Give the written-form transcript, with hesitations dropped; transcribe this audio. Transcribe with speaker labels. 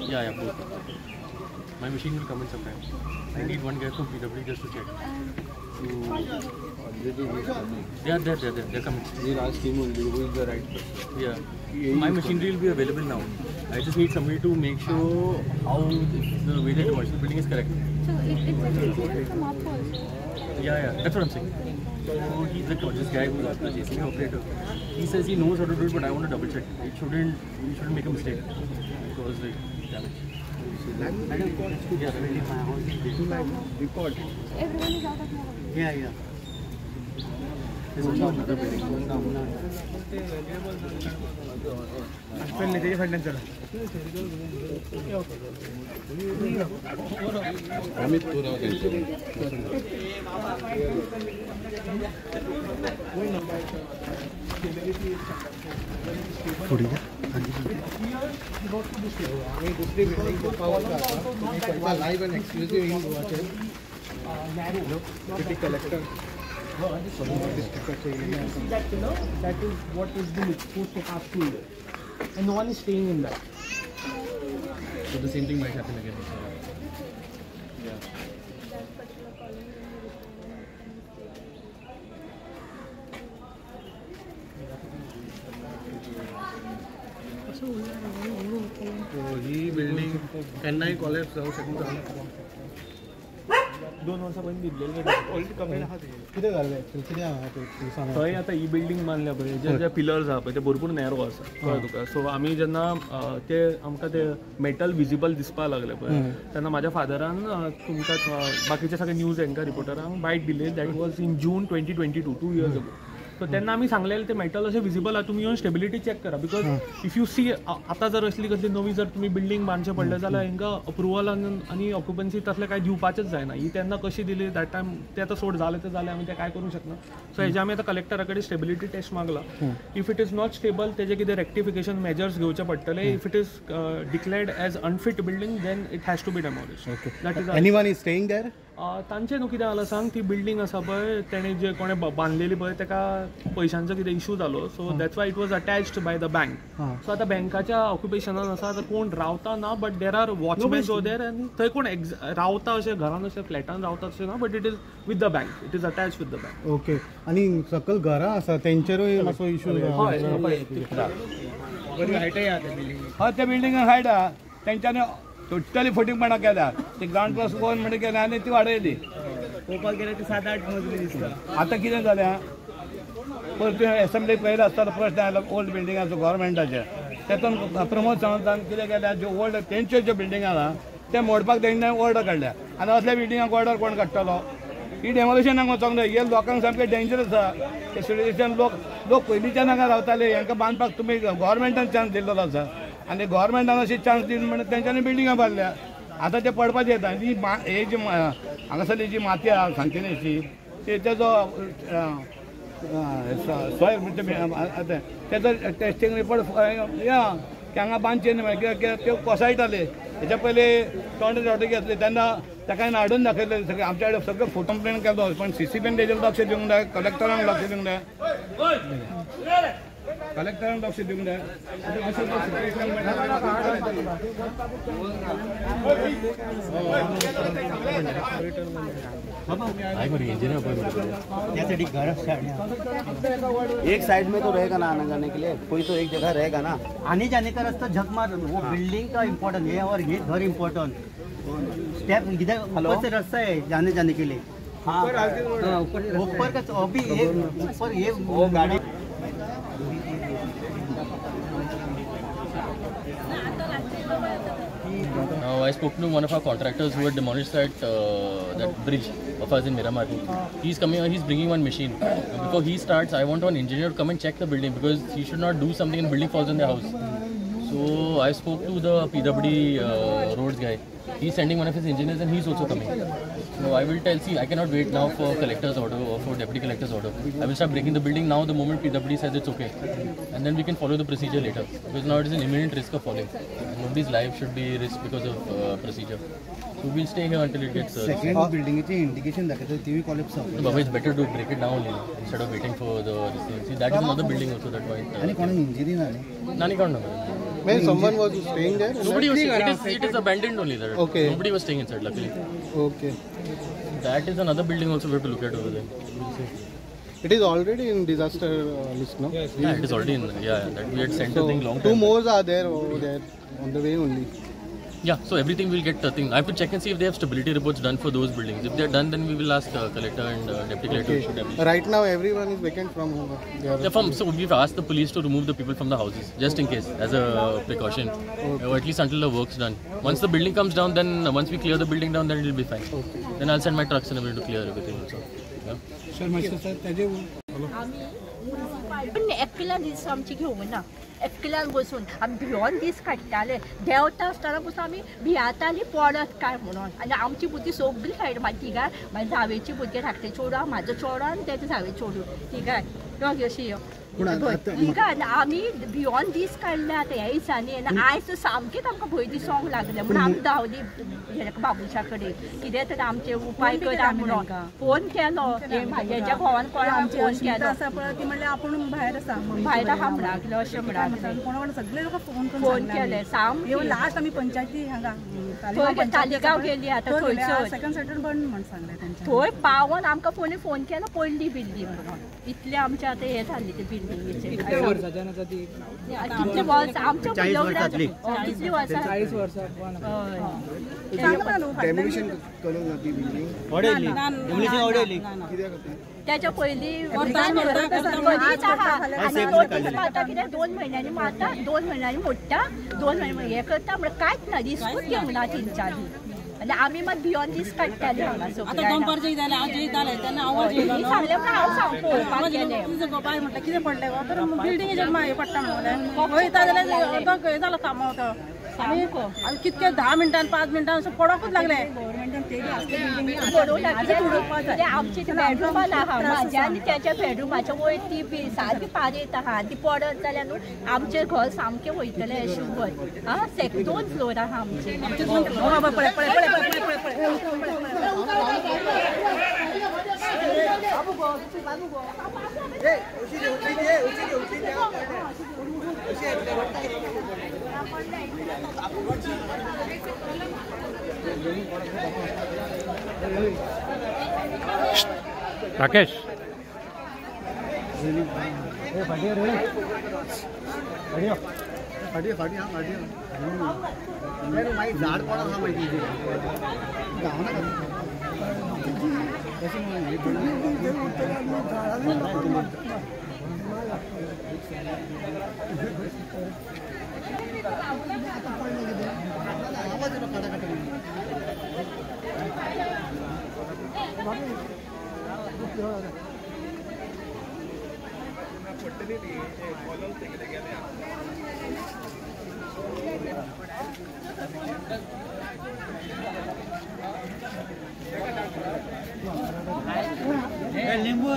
Speaker 1: Yeah, both. My machine will come in sometime. I need one guy from PW just to check. They're coming. We'll ask him who is the right person. Yeah. My machinery will be available now. I just need somebody to make sure how the way the commercial building is correct.
Speaker 2: So it's a from up also.
Speaker 1: Yeah, that's what I'm saying. So he's the this guy who is the JCB operator. He says he knows how to do it, but I want to double check. We shouldn't make a mistake because like damage.
Speaker 2: Report. Everyone is out of my house.
Speaker 1: Yeah. There's also another building.
Speaker 3: live and exclusive in Goa. City collector.
Speaker 4: That is what is been exposed for past 2 years, and no one is staying in that.
Speaker 1: So the same thing might happen again. Yeah.
Speaker 3: So he building can I collapse जाऊ शकतो
Speaker 4: 2 वर्षापर्यंत दिलेले किती झाले थंय आता ही building बांधल्या पळय जे पिलर्स आहा पळय ते भरपूर नॅरो आसा कळ्ळें तुका सो आमी जेन्ना ते आमकां ते मेटल विजिबल दिसपाक लागले पळय तेन्ना म्हाज्या फादरान तुमकां बाकीच्या सगळ्या न्यूज एंकर रिपोर्टरांक बायट दिले that was in June 2022 2 years ago. So तेन्ना आमी सांगलेलें ते मेटल अशें विजिबल आहा तुमी येवन स्टेबिलिटी चॅक करा बिकॉज इफ यू सी आतां जर असली कसली नवी जर तुमी बिल्डींग बांदचें पडलें जाल्यार हांकां अप्रुवल आनी ऑक्युपन्सी तसलें कांय दिवपाचेंच जायना ही तेन्ना कशी दिली दॅट टायम ते आतां सोड जालें ते जालें आमी तें कांय करूंक शकना सो हेजे आमी आतां कलेक्टरा कडेन स्टेबिलिटी टेस्ट मागला if it is not stable तेजे कितें रेक्टिफिकेशन मेजर्स घेवचे पडटले if it is declared as unfit building then it has to be demolish that is
Speaker 3: anyone is staying there
Speaker 4: तांचें न्हू कितें जालां सांग ती बिल्डींग आसा पळय तेणें जे कोणें बांदलेली पळय ताका पयशांचो कितें इशू जालो so that's why it was attached by the bank so आतां बँकाच्या ऑक्युपेशनान आसा आतां कोण रावता ना but there are watchman so there आनी थंय कोण रावता अशें घरान अशें फ्लॅटान रावता अशें ना but it is with the bank it is attach with the bank
Speaker 3: okay आनी सकल घरां आसा तेंचेरूय मातसो इशू
Speaker 5: हय त्या बिल्डिंगाक हायट आहा तेंच्यांनी टोटली फटींगपणां केल्या ते ग्राउंड प्लस 1 म्हणून केलें आनी ती वाडयली पळोवपाक गेल्यार ती 7-8 मजली दिसता आतां कितें जालें परत एसेंब्ली पयलो आसतना प्रश्न आयलो ओल्ड बिल्डिंगाचो गव्हर्मेंटाचे तेतून प्रमोद सावंतान कितें केल्या ज्यो ओल्ड तेंच्यो ज्यो बिल्डिंग आसा ते मोडपाक तेणें ऑर्डर काडल्या आनी असल्या बिल्डिंगाक ऑर्डर कोण काडटलो ही डेमोलिशनाक वचोंक जाय हे लोकांक सामकें डेंजरस आसा ते सिट्युएशन लोक पयलींच्यान हांगा रावताले हांकां बांदपाक तुमी गव्हर्मेंटान चान्स दिल्लो आसा आनी गव्हर्मेंटान अशी चान्स दिवन म्हणून तेंच्यांनी बिल्डिंगां बांदल्या आतां ते पडपाचें येता ही हे जी हांगासरली जी माती आहा सांकेची तेजो सॉयल म्हणजे तेजो टेस्टिंग रिपोर्ट हांगा बांदचे न्ही कित्याक त्यो कोसायताले हेच्या पयलीं तोंड रावटी घेतले तेन्ना ताका हाडून दाखयले सगळे आमच्या कडेन सगळो फोटो कंप्लेन केलो पण CCBन तेजेर लक्ष दिवंक जाय कलेक्टरान लक्ष दिवंक जाय कलेक्टरान लक्ष दिवंक जाय
Speaker 6: एक साइड में तो रहेगा ना आने जाने के लिए कोई तो एक जगह रहेगा ना आने जाने का रास्ता झक मार वो बिल्डिंग का इम्पोर्टेंट है और ये घर इम्पोर्टेंट स्टेप इधर ऊपर से रास्ता है जाने जाने के लिए हाँ ऊपर का अभी ऊपर ये वो गाड़ी
Speaker 1: I spoke to one of our contractors who had demolished that bridge of ours in Miramar. He's coming. He's bringing one machine. Before he starts, I want one engineer to come and check the building because he should not do something and the building falls on their house. So I spoke to the PWD roads guy. He's sending one of his engineers and he's also coming. So I will tell, see, I cannot wait now for collector's order or for deputy collector's order. I will start breaking the building now the moment PWD says it's okay. And then we can follow the procedure later. Because now it is an imminent risk of falling. And nobody's life should be risked because of procedure. So we'll stay here until it gets...
Speaker 6: Second building indication that TV collapse.
Speaker 1: Baba, it's better to break it now only instead of waiting for the... See, that is another building also that might... Nani can't know.
Speaker 3: When someone was staying there?
Speaker 1: Nobody was staying. It is abandoned only there.
Speaker 3: Okay.
Speaker 1: Nobody was staying inside, luckily.
Speaker 3: Okay.
Speaker 1: That is another building also we have to look at over there.
Speaker 3: It is already in disaster list, no?
Speaker 1: Yes. Yeah, it is already in. Yeah, that we had sent a thing long time.
Speaker 3: Two more are there over there on the way only.
Speaker 1: Yeah, so everything will get a thing. I have to check and see if they have stability reports done for those buildings. If they are done, then we will ask collector and deputy collector. Should have.
Speaker 3: Right now, everyone is vacant from home.
Speaker 1: So we've asked the police to remove the people from the houses, just in case, as a precaution, or at least until the work's done. Once the building comes down, then once we clear the building down, then it will be fine. Then I'll send my trucks and everything to clear everything also.
Speaker 2: पण एकला दीस आमची घेऊन ना एकल्यान बसून आमी भिवून दीस काडटाले देंवता आसतना पसून आमी भियाताली पडत काय म्हणून आनी आमची बुद्धी सगळी सायड म्हाजी तिगाय म्हाजी धावेची भुरगे धाकटे चोडूं म्हाजो चोडो आनी तेजे धावे चोडूं तिगाय दोग अशी तिगाय आमी भिवून दीस काडले आतां ह्या दिसांनी आयज सामकेंच आमकां भंय दिसोंक लागले म्हणून आमी धांवली बाबुशा कडेन कितें तर आमचे उपाय करा म्हणून फोन केलो म्हाज्या भावान कोणाक फोन केलो आसा पळय ती म्हणल्यार आपूण भायर आसा भायर आहा म्हणा अशें म्हणा कोणा सगळे लोक फोन केले सामकें लास्ट आमी पंचायती हांगा तालिगांव गेली आतां थंयसर सेकंड सॅटर्डे बंद म्हण सांगलें तेंच्यानी थंय पावोन आमकां फोन केलो पडली बिल्डींग म्हणून इतले आमचे आतां हे जाल्ली ती बिल्डींगेचे कितले वर्साच्यान आसा ती कितले वर्स आमच्या 40 वर्सां 40 वर्सां
Speaker 3: डेमोलिशन करून ती बिल्डिंग
Speaker 6: ऑर्डरली
Speaker 2: त्याच्या पयलीं 2 महिन्यांनी मारता 2 महिन्यांनी मोडटा 2 महिने हे करता म्हणजे कांयच ना रिस्कूच घेवंक ना तेंच्यांनी आनी आमी मात भियोन दीस काडटाले हांगा सगळे आतां दनपार जेयताले हांव जेयताले तेन्ना आवाज येयलो सांगलें म्हणून हांव पळोवपाक गेलें तुजो बाय म्हटलें कितें पडलें गो तर बिल्डिंगेचेर हे पडटा म्हणलें वयता जाल्यार अर्दो हें जालो कामां तो आनी कितके 10 मिनटान 5 मिनटान अशें पडोकूच लागले आमची बेडरूमान आहा म्हाज्या आनी तेच्या बेडरूमाच्या वयर ती बी सारकी पारेत आहा ती पडत जाल्यार न्हू आमचें घर सामकें वयतलें अशें पळय आं 2 फ्लोर आहा आमचे
Speaker 5: राकेश
Speaker 6: झाड कोणा हा माहिती लिंबू